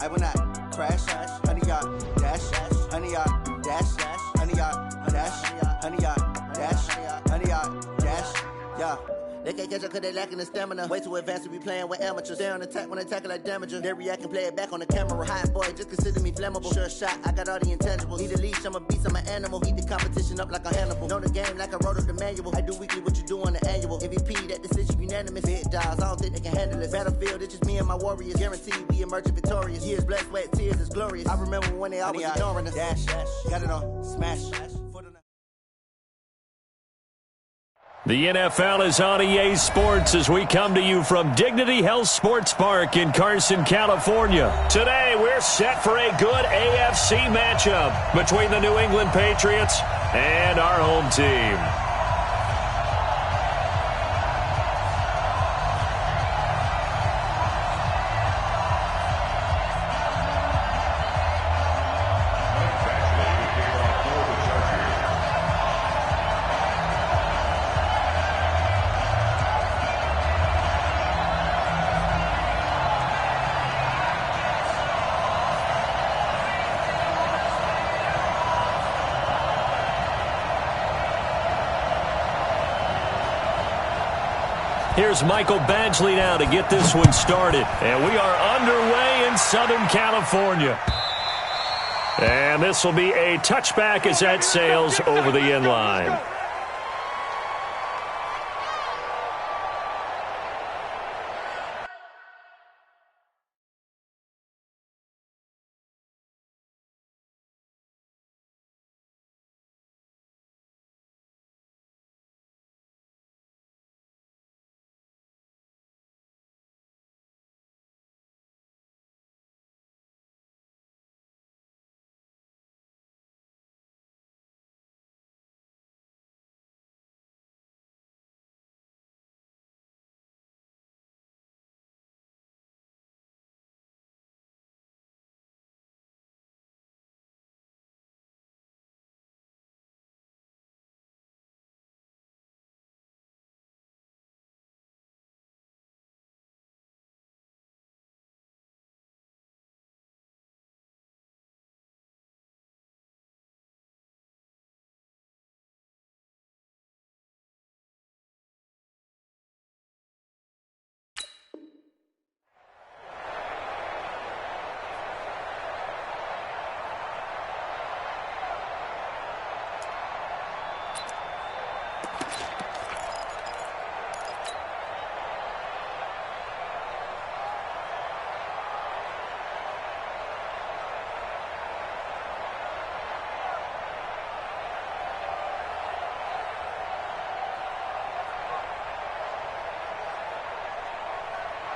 I will not crash, honey yard, dash, honey yard, dash, honey yard, dash, honey yard, dash, honey yard, dash, yeah. They can't catch up cause they lacking the stamina. Way too advanced to be playing with amateurs. Stay on attack when they tackle like damager. They react and play it back on the camera. Hot boy, just consider me flammable. Sure shot, I got all the intangibles. Need a leash, I'm a beast, I'm an animal. Heat the competition up like a Hannibal. Know the game like I wrote up the manual. I do weekly what you do on the annual. MVP, that decision unanimous. Hit dials, I don't think they can handle it. Battlefield, it's just me and my warriors. Guaranteed we emerging victorious. Years, blood, sweat, tears, it's glorious. I remember when they always ignoring us. Dash, got it on, smash. The NFL is on EA Sports as we come to you from Dignity Health Sports Park in Carson, California. Today, we're set for a good AFC matchup between the New England Patriots and our home team. Here's Michael Badgley now to get this one started. And we are underway in Southern California. And this will be a touchback as that sails over the end line.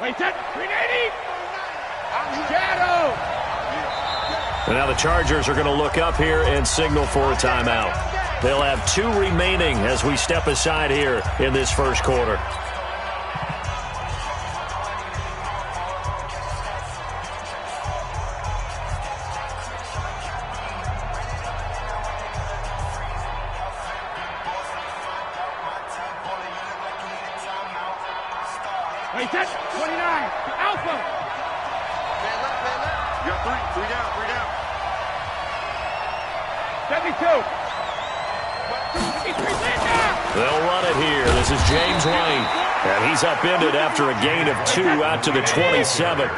Wait, that 380! Shadow! And now the Chargers are going to look up here and signal for a timeout. They'll have 2 remaining as we step aside here in this first quarter. Wait, that's 29. Alpha. You got 3 down. 72. They'll run it here. This is James White. And he's upended after a gain of 2 out to the 27.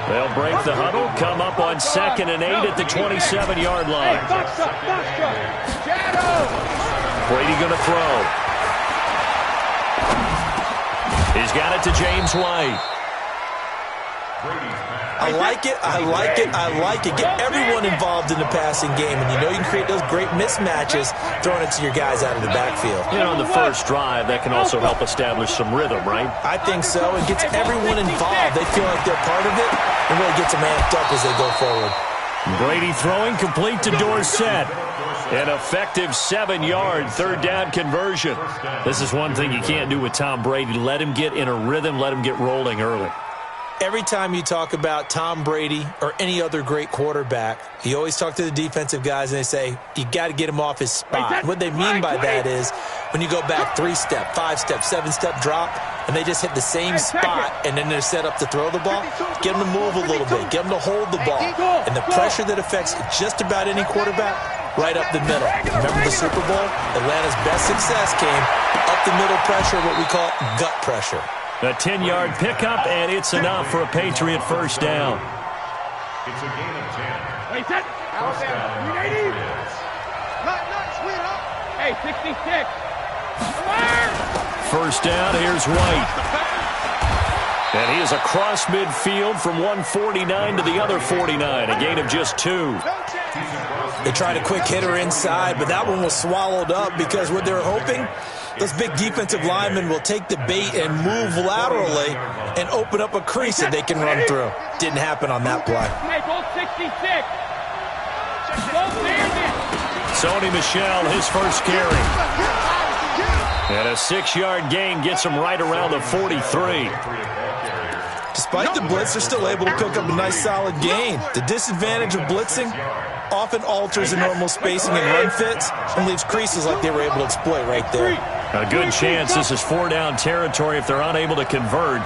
They'll break the huddle, come up on 2nd and 8 at the 27-yard line. Brady going to throw. He's got it to James White. I like it. Get everyone involved in the passing game, and you know you can create those great mismatches throwing it to your guys out of the backfield. You know, on the first drive, that can also help establish some rhythm, right? I think so. It gets everyone involved. They feel like they're part of it, and really gets them amped up as they go forward. Brady throwing complete to Dorsett. An effective 7-yard third down conversion. This is one thing you can't do with Tom Brady. Let him get in a rhythm. Let him get rolling early. Every time you talk about Tom Brady or any other great quarterback, you always talk to the defensive guys and they say, you got to get him off his spot. What they mean by that is when you go back 3-step, 5-step, 7-step drop, and they just hit the same spot and then they're set up to throw the ball, get them to move a little bit, get them to hold the ball. And the pressure that affects just about any quarterback, right up the middle. Remember the Super Bowl? Atlanta's best success came up the middle pressure, what we call gut pressure. A 10-yard pickup, and it's enough for a Patriot first down. It's a gain of 10. Wait, set. Alabama, 380. Not sweetheart. Hey, 66. First down, here's White. And he is across midfield from 149 to the other 49, a gain of just 2. They tried a quick hitter inside, but that one was swallowed up because what they're hoping, those big defensive linemen will take the bait and move laterally and open up a crease that they can run through. Didn't happen on that play. Sony Michel, his first carry. And a 6-yard gain gets him right around the 43. Despite the blitz, they're still able to pick up a nice solid gain. The disadvantage of blitzing often alters the normal spacing and run fits and leaves creases like they were able to exploit right there. A good chance this is 4-down territory if they're unable to convert.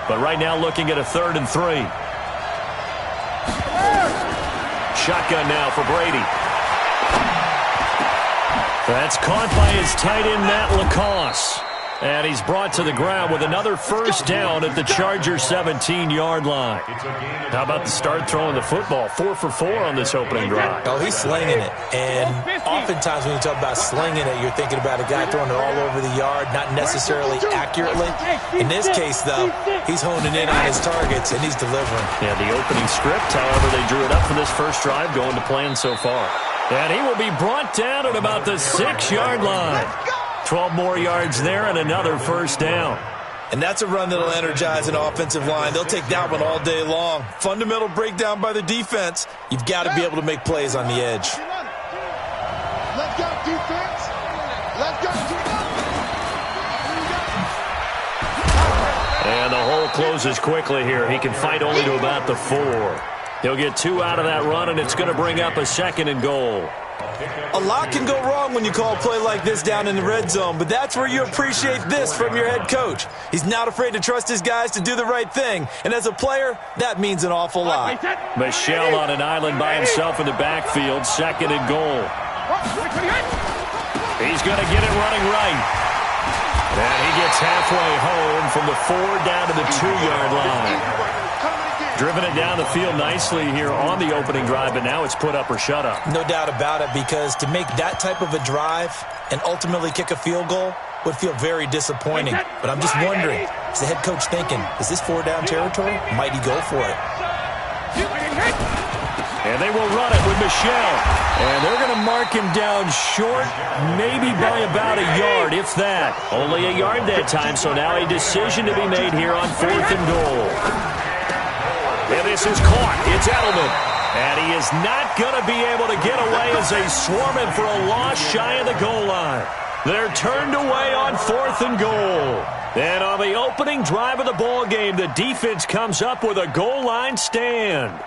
But right now looking at a 3rd and 3. Shotgun now for Brady. That's caught by his tight end, Matt LaCosse. And he's brought to the ground with another first down at the Chargers' 17-yard line. How about the start throwing the football? 4 for 4 on this opening drive. Oh, he's slinging it. And oftentimes when you talk about slinging it, you're thinking about a guy throwing it all over the yard, not necessarily accurately. In this case, though, he's honing in on his targets, and he's delivering. Yeah, the opening script, however, they drew it up for this first drive, going to plan so far. And he will be brought down at about the 6-yard line. 12 more yards there and another first down. And that's a run that'll energize an offensive line. They'll take that one all day long. Fundamental breakdown by the defense. You've got to be able to make plays on the edge. Let's go, defense. Let's go, And the hole closes quickly here. He can fight only to about the 4. He'll get 2 out of that run, and it's going to bring up a 2nd and goal. A lot can go wrong when you call a play like this down in the red zone, but that's where you appreciate this from your head coach. He's not afraid to trust his guys to do the right thing, and as a player, that means an awful lot. Michel on an island by himself in the backfield, 2nd and goal. He's going to get it running right. And he gets halfway home from the 4 down to the 2-yard line. Driven it down the field nicely here on the opening drive, but now it's put up or shut up. No doubt about it, because to make that type of a drive and ultimately kick a field goal would feel very disappointing. But I'm just wondering, is the head coach thinking, is this 4-down territory? Might he go for it? And they will run it with Michel. And they're going to mark him down short, maybe by about a yard, if that. Only a yard that time, so now a decision to be made here on 4th and goal. And this is caught. It's Edelman. And he is not going to be able to get away as they swarm him for a loss shy of the goal line. They're turned away on 4th and goal. And on the opening drive of the ball game, the defense comes up with a goal line stand.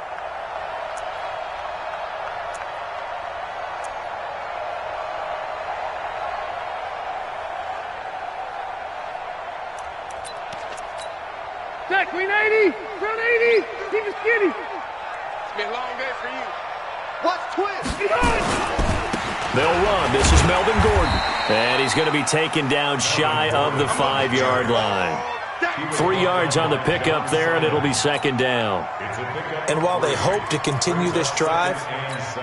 Set, Queen 80, front 80, keep it skinny. It's been a long day for you. Watch twist. They'll run. This is Melvin Gordon. And he's going to be taken down shy of the 5-yard line. 3 yards on the pickup there, and it'll be 2nd down. And while they hope to continue this drive,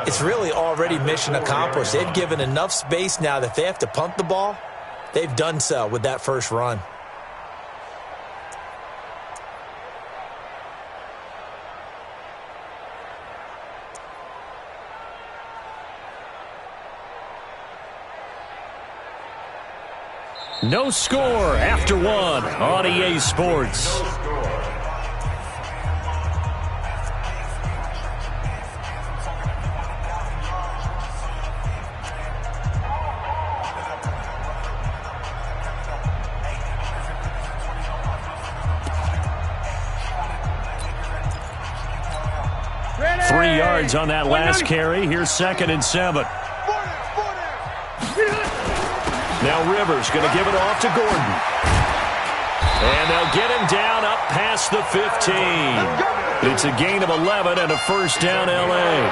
it's really already mission accomplished. They've given enough space now that if they have to punt the ball, they've done so with that first run. No score after 1 on EA Sports. 3 yards on that last carry. Here's 2nd and 7. Now Rivers going to give it off to Gordon. And they'll get him down up past the 15. It's a gain of 11 and a first down, L.A.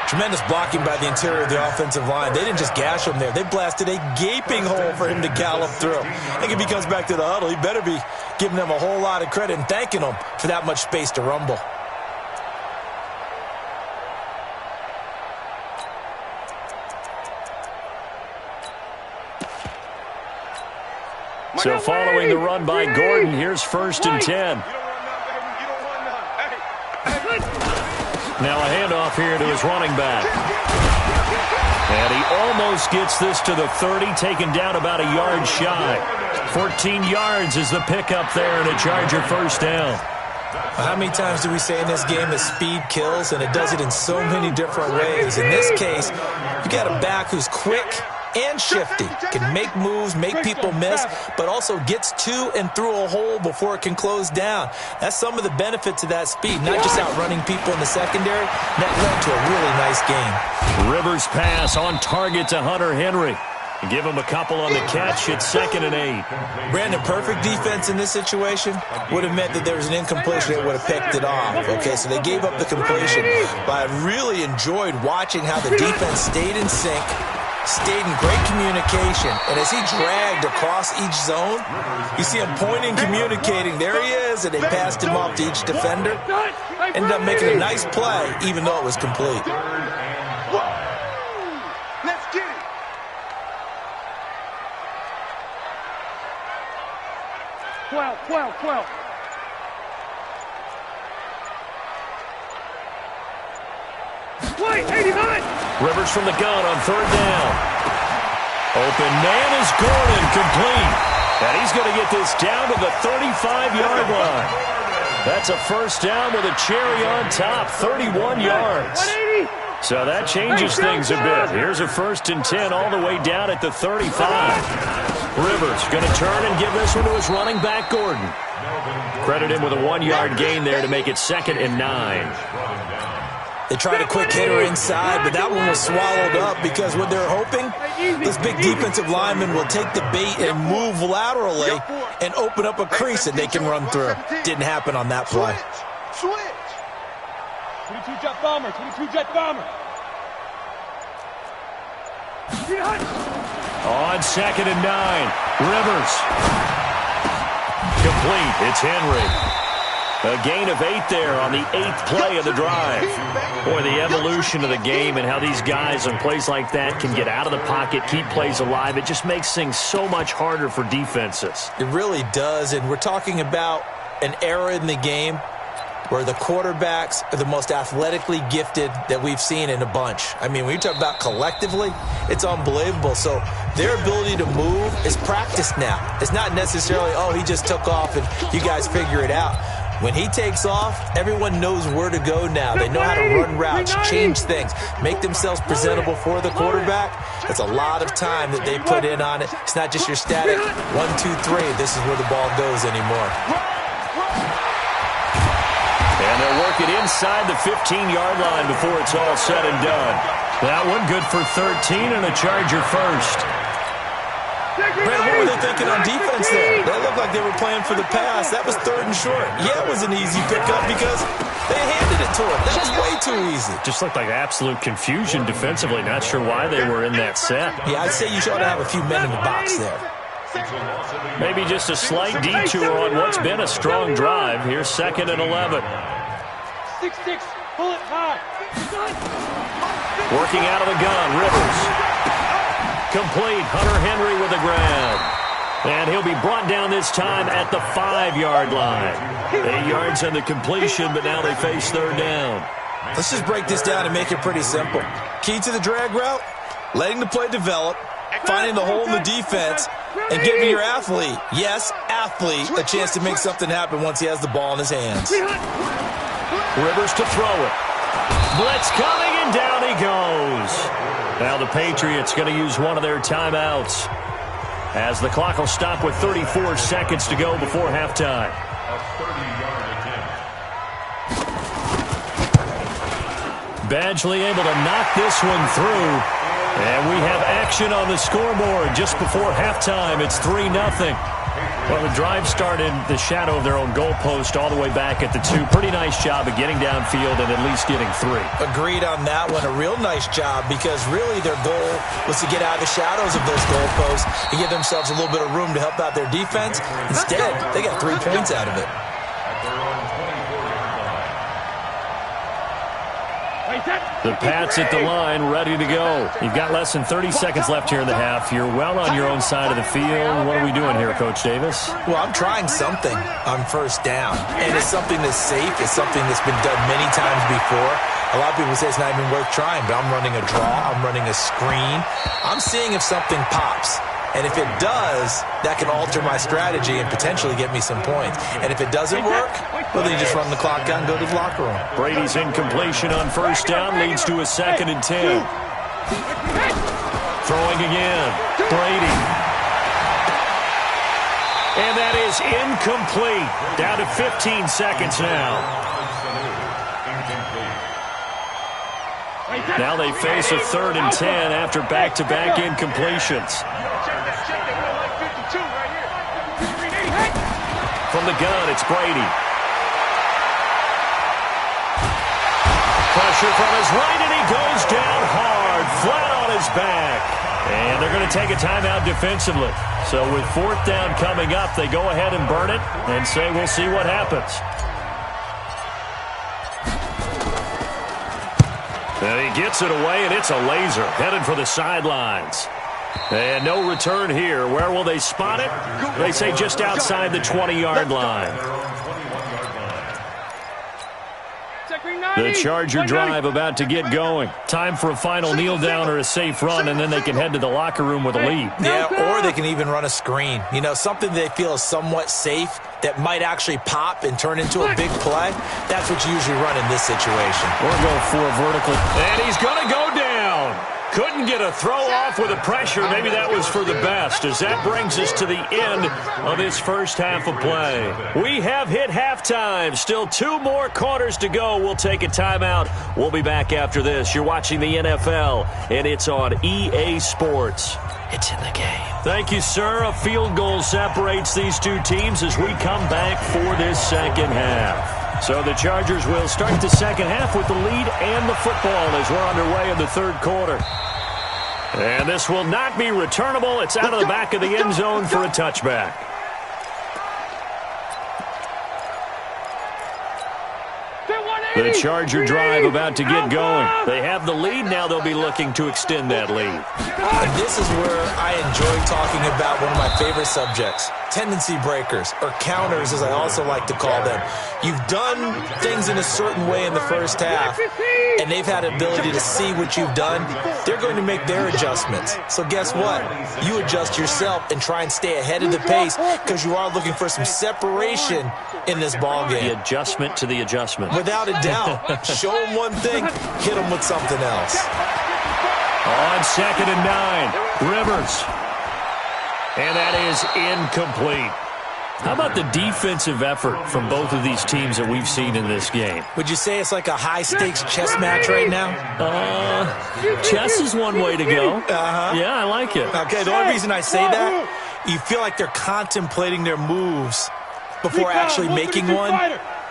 Tremendous blocking by the interior of the offensive line. They didn't just gash him there. They blasted a gaping hole for him to gallop through. I think if he comes back to the huddle, he better be giving them a whole lot of credit and thanking them for that much space to rumble. So following the run by Gordon, here's 1st and 10. Now a handoff here to his running back. And he almost gets this to the 30, taken down about a yard shy. 14 yards is the pickup there and a Charger first down. How many times do we say in this game that speed kills, and it does it in so many different ways? In this case, you got a back who's quick and shifty, can make moves, make people miss, but also gets to and through a hole before it can close down. That's some of the benefits of that speed, not just outrunning people in the secondary. That led to a really nice game. Rivers pass on target to Hunter Henry. Give him a couple on the catch. It's 2nd and 8. Brandon, perfect defense in this situation would have meant that there was an incompletion that would have picked it off. Okay, so they gave up the completion. But I really enjoyed watching how the defense stayed in sync, stayed in great communication, and as he dragged across each zone, you see him pointing, communicating. There he is, and they passed him off to each defender. Ended up making a nice play, even though it was complete. Let's get it. Twelve. Wait, 89. Rivers from the gun on 3rd down. Open man is Gordon, complete. And he's going to get this down to the 35-yard line. That's a first down with a cherry on top, 31 yards. 180. So that changes things a bit. Here's a 1st and 10 all the way down at the 35. Rivers going to turn and give this one to his running back, Gordon. Credit him with a 1-yard gain there to make it 2nd and 9. They tried a quick hitter inside, but that one was swallowed up because what they're hoping, this big defensive lineman will take the bait and move laterally and open up a crease that they can run through. Didn't happen on that play. Switch. 22 jet bomber. On 2nd and 9, Rivers. Complete. It's Henry. A gain of 8 there on the 8th play of the drive. Boy, the evolution of the game and how these guys on plays like that can get out of the pocket, keep plays alive, it just makes things so much harder for defenses. It really does, and we're talking about an era in the game where the quarterbacks are the most athletically gifted that we've seen in a bunch. I mean, when you talk about collectively, it's unbelievable. So their ability to move is practiced now. It's not necessarily, oh, he just took off and you guys figure it out. When he takes off, everyone knows where to go now. They know how to run routes, change things, make themselves presentable for the quarterback. It's a lot of time that they put in on it. It's not just your static 1, 2, 3. This is where the ball goes anymore. And they'll work it inside the 15-yard line before it's all said and done. That one good for 13 and a Charger first. Brad, what were they thinking on defense there? That looked like they were playing for the pass. That was 3rd and short. Yeah, it was an easy pickup because they handed it to him. That was way too easy. Just looked like absolute confusion defensively. Not sure why they were in that set. Yeah, I'd say you ought to have a few men in the box there. Maybe just a slight detour on what's been a strong drive. Here's 2nd and 11. 6-6, pull it high. Working out of the gun, Rivers. Complete. Hunter Henry with the grab. And he'll be brought down this time at the 5-yard line. 8 yards on the completion, but now they face 3rd down. Let's just break this down and make it pretty simple. Key to the drag route, letting the play develop, finding the hole in the defense, and giving your athlete, yes, athlete, a chance to make something happen once he has the ball in his hands. Rivers to throw it. Blitz coming, and down he goes. Now the Patriots going to use one of their timeouts as the clock will stop with 34 seconds to go before halftime. Badgley able to knock this one through. And we have action on the scoreboard just before halftime. It's 3-0. Well, the drive started the shadow of their own goalpost all the way back at the 2. Pretty nice job of getting downfield and at least getting 3. Agreed on that one. A real nice job because really their goal was to get out of the shadows of those goalposts and give themselves a little bit of room to help out their defense. Instead, they got 3 points out of it. The Pats at the line, ready to go. You've got less than 30 seconds left here in the half. You're well on your own side of the field. What are we doing here, Coach Davis? Well, I'm trying something on first down. And it's something that's safe. It's something that's been done many times before. A lot of people say it's not even worth trying, but I'm running a draw. I'm running a screen. I'm seeing if something pops. And if it does, that can alter my strategy and potentially get me some points. And if it doesn't work, well, then you just run the clock out and go to the locker room. Brady's incompletion on first down leads to a 2nd and 10. Throwing again. Brady. And that is incomplete. Down to 15 seconds now. Now they face a 3rd and 10 after back-to-back incompletions. From the gun, it's Brady. Pressure from his right, and he goes down hard, flat on his back. And they're going to take a timeout defensively. So with 4th down coming up, they go ahead and burn it and say we'll see what happens. And he gets it away, and it's a laser headed for the sidelines. And no return here. Where will they spot it? They say just outside the 20-yard line. The Charger drive about to get going. Time for a final kneel down or a safe run, and then they can head to the locker room with a lead. Yeah, or they can even run a screen. You know, something they feel is somewhat safe that might actually pop and turn into a big play. That's what you usually run in this situation. Or go for a vertical. And he's going to go down. Couldn't get a throw off with the pressure. Maybe that was for the best, as that brings us to the end of this first half of play. We have hit halftime. Still 2 more quarters to go. We'll take a timeout. We'll be back after this. You're watching the NFL, and it's on EA Sports. It's in the game. Thank you, sir. A field goal separates these 2 teams as we come back for this second half. So the Chargers will start the second half with the lead and the football as we're underway in the 3rd quarter. And this will not be returnable. It's out of the back of the end zone for a touchback. The Charger drive about to get going. They have the lead. Now they'll be looking to extend that lead. And this is where I enjoy talking about one of my favorite subjects, tendency breakers, or counters as I also like to call them. You've done things in a certain way in the first half, and they've had ability to see what you've done. They're going to make their adjustments. So guess what? You adjust yourself and try and stay ahead of the pace because you are looking for some separation in this ball game. The adjustment to the adjustment. Without a doubt. Show them one thing, hit them with something else. On 2nd and 9, Rivers. And that is incomplete. How about the defensive effort from both of these teams that we've seen in this game? Would you say it's like a high-stakes chess match right now? Chess is one way to go. Yeah, I like it. Okay, the only reason I say that, you feel like they're contemplating their moves before actually making one,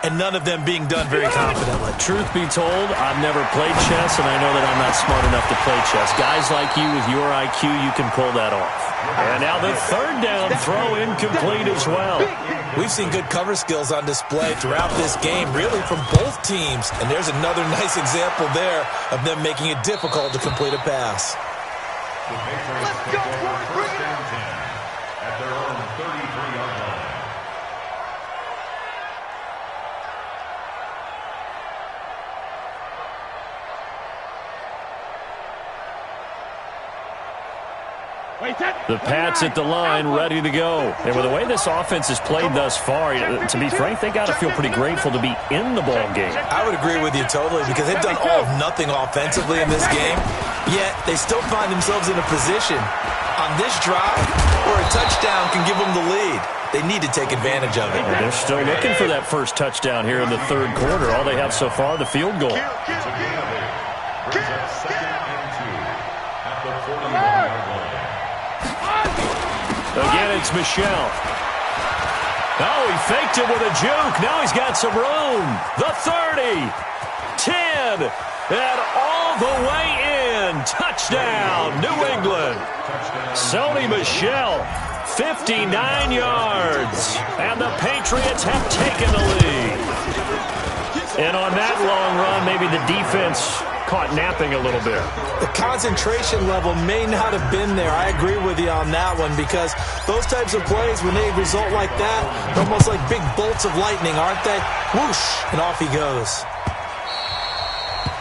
and none of them being done very confidently. Truth be told, I've never played chess, and I know that I'm not smart enough to play chess. Guys like you with your IQ, you can pull that off. And now the 3rd down throw incomplete as well. We've seen good cover skills on display throughout this game, really from both teams. And there's another nice example there of them making it difficult to complete a pass. Let's go, bring it on. At their own 33-yard line. The Pats at the line, ready to go. And with the way this offense has played thus far, to be frank, they got to feel pretty grateful to be in the ball game. I would agree with you totally because they've done all of nothing offensively in this game, yet they still find themselves in a position on this drive where a touchdown can give them the lead. They need to take advantage of it. And they're still looking for that first touchdown here in the 3rd quarter. All they have so far, the field goal. Brings up 2nd and 2 at the 41-yard line. Again, it's Michel. Oh, he faked it with a juke. Now he's got some room. The 30, 10, and all the way in. Touchdown, New England. Sony Michel, 59 yards. And the Patriots have taken the lead. And on that long run, maybe the defense caught napping a little bit. The concentration level may not have been there. I agree with you on that one, because those types of plays, when they result like that, they're almost like big bolts of lightning, aren't they? Whoosh, and off he goes.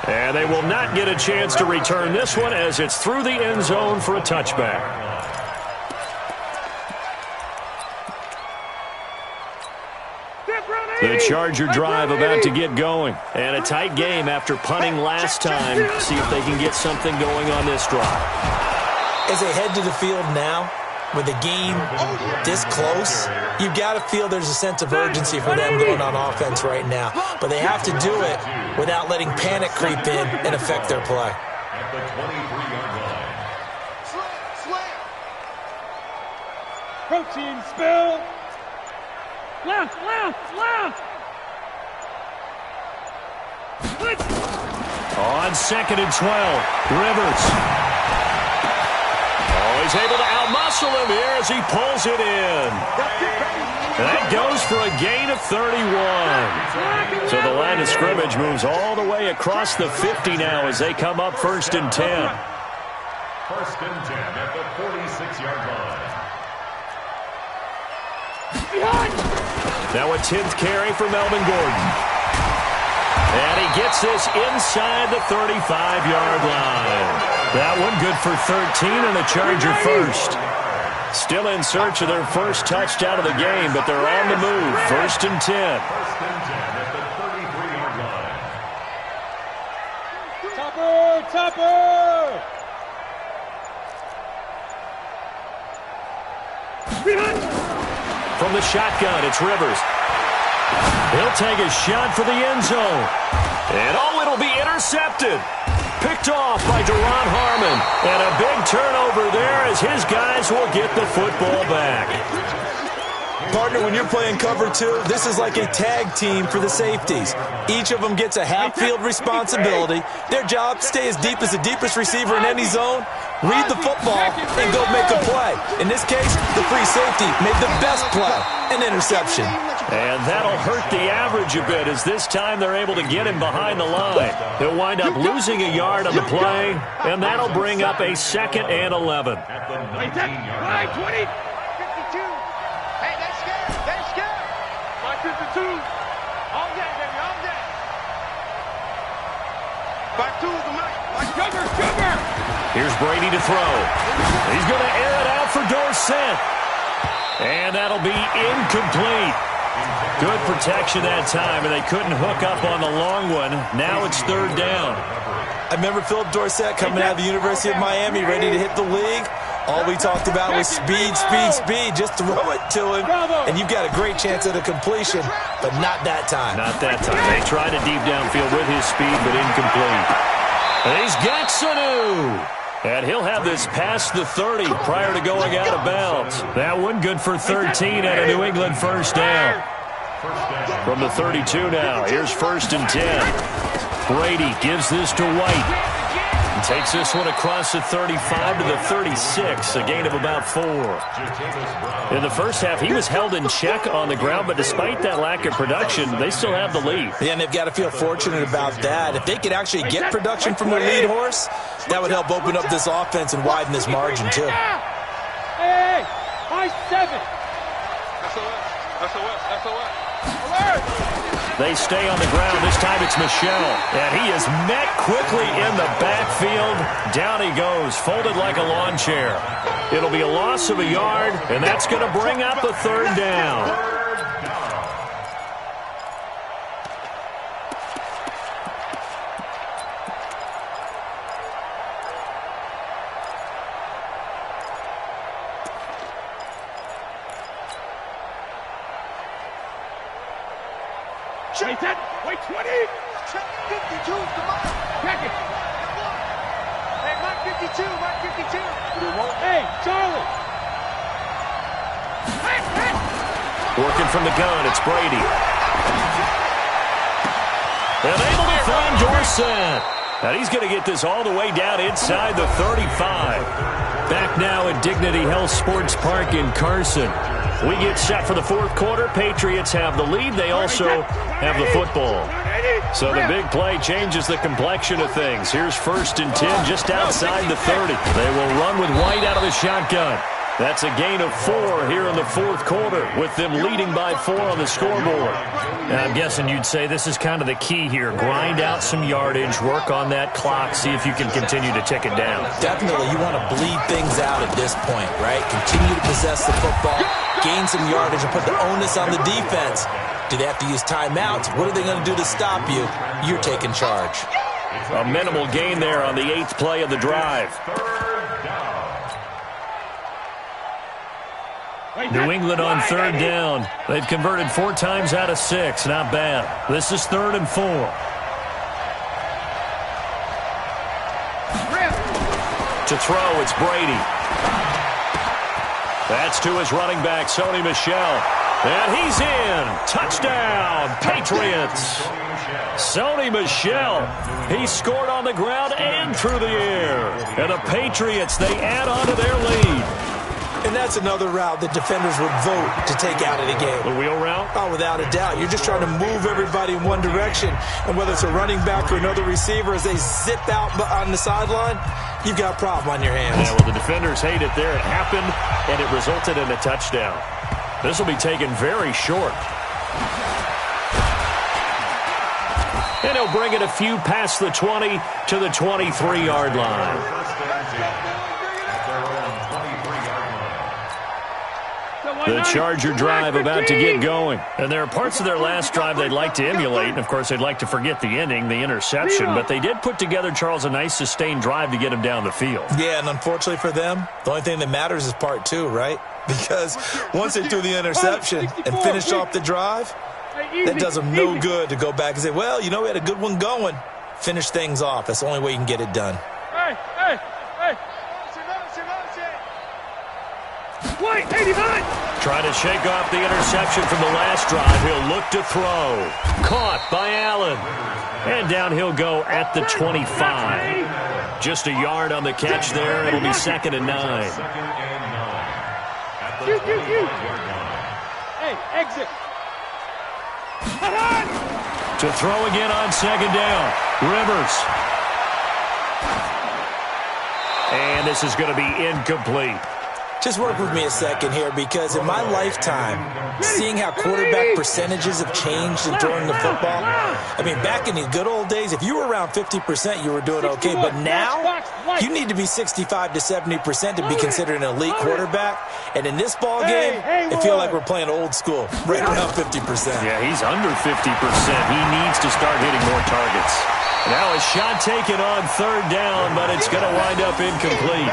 And they will not get a chance to return this one as it's through the end zone for a touchback. The Charger drive about to get going. And a tight game after punting last time. See if they can get something going on this drive. As they head to the field now, with the game this close, you've got to feel there's a sense of urgency for them going on offense right now. But they have to do it without letting panic creep in and affect their play. At the 23-yard line. Protein spill. Left. On 2nd and 12, Rivers. Oh, he's able to outmuscle him here as he pulls it in. That goes for a gain of 31. So the line of scrimmage moves all the way across the 50 now as they come up 1st and 10. 1st and 10 at the 46-yard line. Now a 10th carry for Melvin Gordon. And he gets this inside the 35-yard line. That one good for 13 and a Charger first. Still in search of their first touchdown of the game, but they're on the move. 1st and 10. 1st and 10 at the 33-yard line. Topper! From the shotgun, it's Rivers. He'll take a shot for the end zone. And it'll be intercepted. Picked off by Deron Harmon. And a big turnover there as his guys will get the football back. Partner, when you're playing cover 2, this is like a tag team for the safeties. Each of them gets a half-field responsibility. Their job, stay as deep as the deepest receiver in any zone, read the football, and go make a play. In this case, the free safety made the best play, an interception. And that'll hurt the average a bit as this time they're able to get him behind the line. He'll wind up losing a yard on the play, and that'll bring up a 2nd and 11. At the 19-yard line. 20. 52. All day, baby, all day. Back to the mic. Sugar. Here's Brady to throw. He's going to air it out for Dorsett. And that'll be incomplete. Good protection that time, and they couldn't hook up on the long one. Now it's 3rd down. I remember Philip Dorsett coming out of the University of Miami, ready to hit the league. All we talked about was speed. Just throw it to him, and you've got a great chance at a completion, but not that time. Not that time. They tried a deep downfield with his speed, but incomplete. And he's got Sanu. And he'll have this past the 30 prior to going out of bounds. That one good for 13 and a New England 1st down. From the 32 now, here's 1st and 10. Brady gives this to White. Takes this one across the 35 to the 36, a gain of about 4. In the first half, he was held in check on the ground, but despite that lack of production, they still have the lead. Yeah, and they've got to feel fortunate about that. If they could actually get production from their lead horse, that would help open up this offense and widen this margin, too. Hey, high 7. SOS. They stay on the ground. This time it's Michel. And he is met quickly in the backfield. Down he goes, folded like a lawn chair. It'll be a loss of a yard, and that's going to bring up a 3rd down. Wait, 20. 52, come on. Pack it. Hey, Charlie. Working from the gun, it's Brady. And able to find Dorsett. And he's going to get this all the way down inside the 35. Back now at Dignity Health Sports Park in Carson. We get set for the fourth quarter. Patriots have the lead. They also have the football. So the big play changes the complexion of things. Here's 1st and 10 just outside the 30. They will run with White out of the shotgun. That's a gain of 4 here in the fourth quarter with them leading by 4 on the scoreboard. And I'm guessing you'd say this is kind of the key here. Grind out some yardage, work on that clock, see if you can continue to tick it down. Definitely, you want to bleed things out at this point, right? Continue to possess the football, gain some yardage, and put the onus on the defense. Do they have to use timeouts? What are they going to do to stop you? You're taking charge. A minimal gain there on the 8th play of the drive. New England on 3rd down. They've converted 4 times out of 6. Not bad. This is 3rd and 4. To throw, it's Brady. That's to his running back, Sony Michel. And he's in. Touchdown, Patriots. Sony Michel. He scored on the ground and through the air. And the Patriots, they add on to their lead. And that's another route that defenders would vote to take out of the game. The wheel route? Oh, without a doubt. You're just trying to move everybody in one direction. And whether it's a running back or another receiver, as they zip out on the sideline, you've got a problem on your hands. Yeah, well, the defenders hate it there. It happened, and it resulted in a touchdown. This will be taken very short. And he'll bring it a few past the 20 to the 23-yard line. The Charger drive about to get going. And there are parts of their last drive they'd like to emulate. And, of course, they'd like to forget the ending, the interception. But they did put together, Charles, a nice sustained drive to get him down the field. Yeah, and unfortunately for them, the only thing that matters is part 2, right? Because once they threw the interception and finished off the drive, that does them no good to go back and say, well, you know, we had a good one going. Finish things off. That's the only way you can get it done. Hey! Wait, 89! Trying to shake off the interception from the last drive. He'll look to throw. Caught by Allen. And down he'll go at the 25. Just a yard on the catch there. It'll be 2nd and 9. Hey, exit. To throw again on 2nd down. Rivers. And this is going to be incomplete. Just work with me a second here, because in my lifetime, seeing how quarterback percentages have changed in throwing the football, I mean, back in the good old days, if you were around 50%, you were doing okay. But now, you need to be 65 to 70% to be considered an elite quarterback. And in this ball game, it feels like we're playing old school, right around 50%. Yeah, he's under 50%. He needs to start hitting more targets. Now a shot taken on 3rd down, but it's going to wind up incomplete.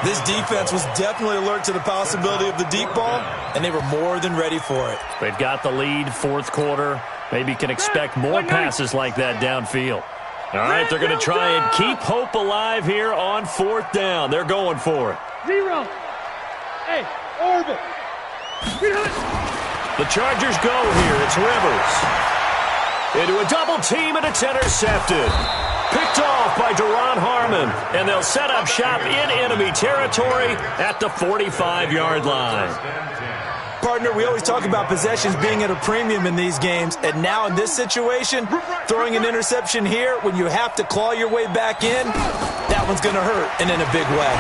This defense was definitely alert to the possibility of the deep ball, and they were more than ready for it. They've got the lead, fourth quarter. Maybe can expect more passes like that downfield. All right, they're going to try and keep hope alive here on 4th down. They're going for it. 0. Hey, orbit. The Chargers go here. It's Rivers. Into a double team, and it's intercepted. Picked off by Duron Harmon, and they'll set up shop in enemy territory at the 45-yard line. Partner, we always talk about possessions being at a premium in these games, and now in this situation, throwing an interception here when you have to claw your way back in, that one's going to hurt, and in a big way.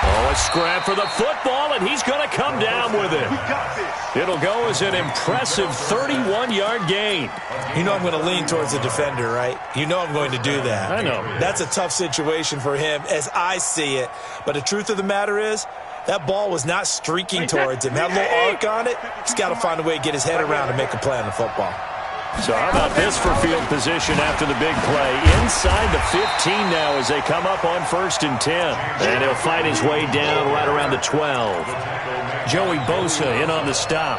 Oh, a scrap for the football, and he's going to come down with it. It'll go as an impressive 31-yard gain. You know I'm going to lean towards the defender, right? You know I'm going to do that. I know. That's a tough situation for him as I see it. But the truth of the matter is, that ball was not streaking towards him. Had a little arc on it. He's got to find a way to get his head around and make a play on the football. So how about this for field position after the big play? Inside the 15 now as they come up on 1st and 10. And he'll fight his way down right around the 12. Joey Bosa in on the stop.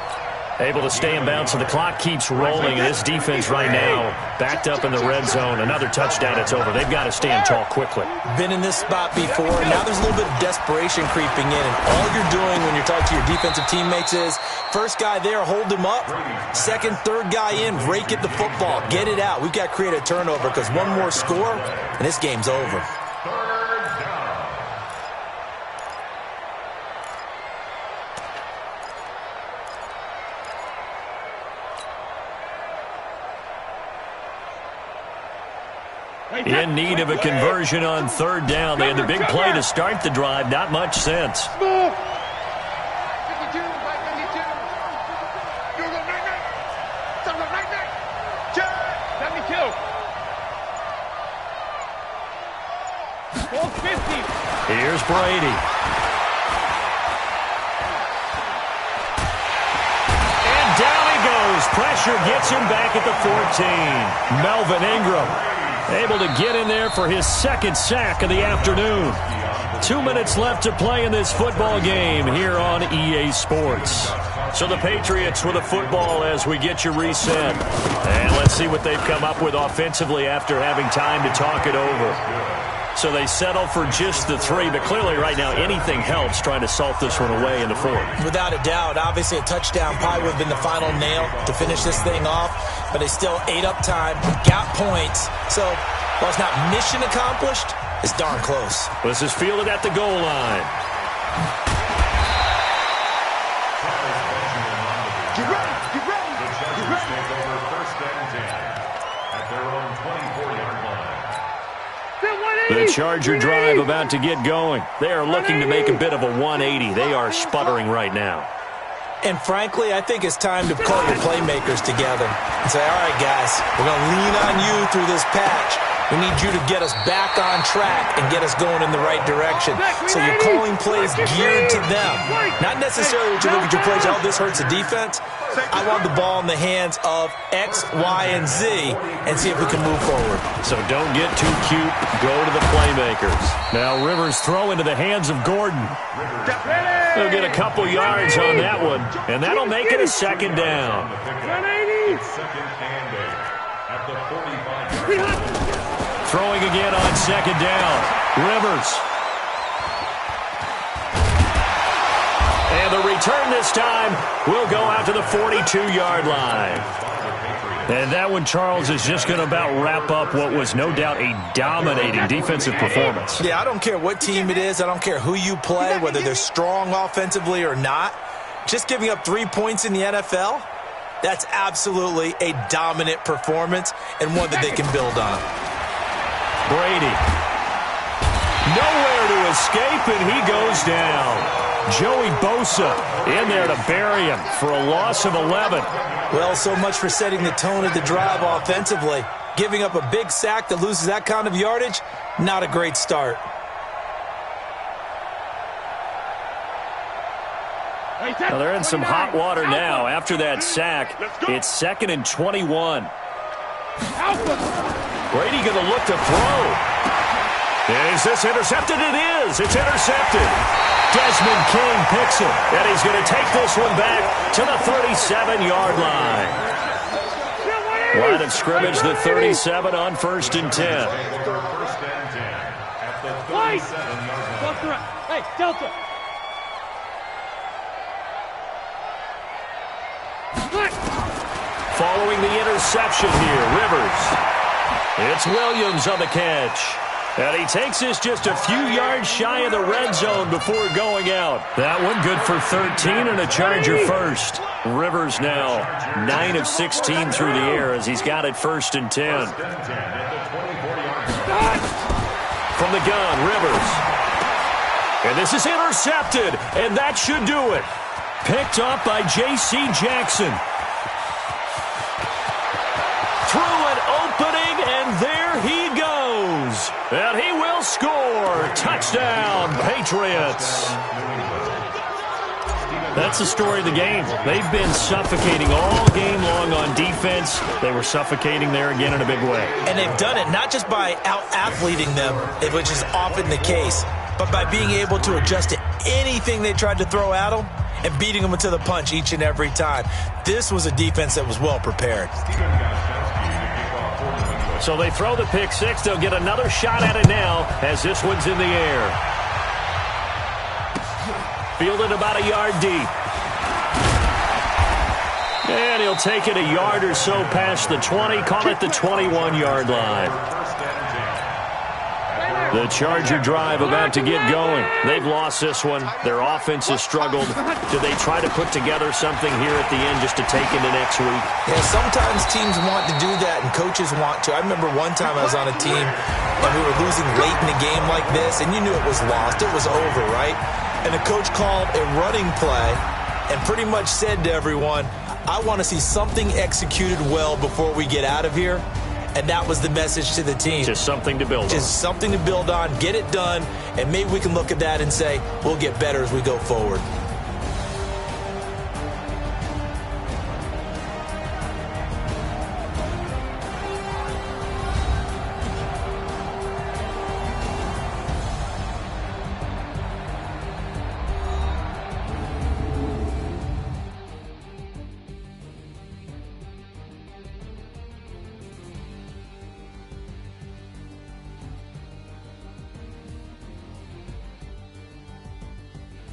Able to stay in bounds, so the clock keeps rolling, and this defense right now backed up in the red zone. Another touchdown, it's over. They've got to stand tall quickly. Been in this spot before, and now there's a little bit of desperation creeping in, and all you're doing when you're talking to your defensive teammates is, first guy there, hold him up. Second, third guy in, rake at the football. Get it out. We've got to create a turnover because one more score, and this game's over. In need of a conversion on third down. They had the big play to start the drive. Not much sense. 52 by 52. You go night-night. 72. 450. Here's Brady. And down he goes. Pressure gets him back at the 14. Melvin Ingram able to get in there for his second sack of the afternoon. 2 minutes left to play in this football game here on EA Sports. So the Patriots with a football as we get you reset. And let's see what they've come up with offensively after having time to talk it over. So they settle for just the 3, but clearly right now anything helps trying to salt this one away in the 4th. Without a doubt, obviously a touchdown probably would have been the final nail to finish this thing off, but they still ate up time, got points. So while it's not mission accomplished, it's darn close. This is fielded at the goal line. Get ready. The Chargers take over first and 10 at their own 24-yard line. The Charger drive about to get going. They are looking to make a bit of a 180. They are sputtering right now. And frankly, I think it's time to call your playmakers together and say, all right, guys, we're going to lean on you through this patch. We need you to get us back on track and get us going in the right direction. So you're calling plays geared to them. Not necessarily when you look at your plays, oh, this hurts the defense. I want the ball in the hands of X, Y, and Z and see if we can move forward. So don't get too cute. Go to the playmakers. Now Rivers throw into the hands of Gordon. They'll get a couple yards on that one, and that'll make it a second down. Second and 8 at the 45-yard line. Throwing again on second down. Rivers. And the return this time will go out to the 42-yard line. And that one, Charles, is just going to about wrap up what was no doubt a dominating defensive performance. Yeah, I don't care what team it is. I don't care who you play, whether they're strong offensively or not. Just giving up 3 points in the NFL, that's absolutely a dominant performance and one that they can build on. Brady. Nowhere to escape, and he goes down. Joey Bosa in there to bury him for a loss of 11. Well, so much for setting the tone of the drive offensively. Giving up a big sack that loses that kind of yardage, not a great start. Well, they're in some hot water now. After that sack, it's 2nd and 21. Brady going to look to throw. Is this intercepted? It is. It's intercepted. Desmond King picks it, and he's going to take this one back to the 37-yard line. Line of scrimmage, the 37 on 1st and 10. First and 10 at the 37-yard line. Hey, Delta. Following the interception here, Rivers. It's Williams on the catch. And he takes this just a few yards shy of the red zone before going out. That one good for 13 and a Charger first. Rivers now 9 of 16 through the air as he's got it 1st and 10. From the gun, Rivers. And this is intercepted, and that should do it. Picked up by J.C. Jackson. Through an opening, and there he goes. And he will score. Touchdown, Patriots. That's the story of the game. They've been suffocating all game long on defense. They were suffocating there again in a big way. And they've done it not just by out-athleting them, which is often the case, but by being able to adjust to anything they tried to throw at them and beating them to the punch each and every time. This was a defense that was well prepared. So they throw the pick six. They'll get another shot at it now as this one's in the air. Fielded about a yard deep. And he'll take it a yard or so past the 20. Call it the 21-yard line. The Charger drive about to get going. They've lost this one. Their offense has struggled. Do they try to put together something here at the end just to take into next week? Yeah, sometimes teams want to do that and coaches want to. I remember one time I was on a team and we were losing late in a game like this, and you knew it was lost. It was over, right? And the coach called a running play and pretty much said to everyone, I want to see something executed well before we get out of here. And that was the message to the team. Just something to build on. Just something to build on, get it done, and maybe we can look at that and say, we'll get better as we go forward.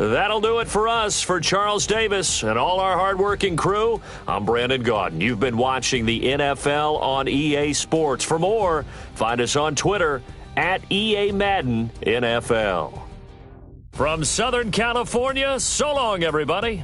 That'll do it for us. For Charles Davis and all our hardworking crew, I'm Brandon Gaudin. You've been watching the NFL on EA Sports. For more, find us on Twitter at EA Madden NFL. From Southern California, so long, everybody.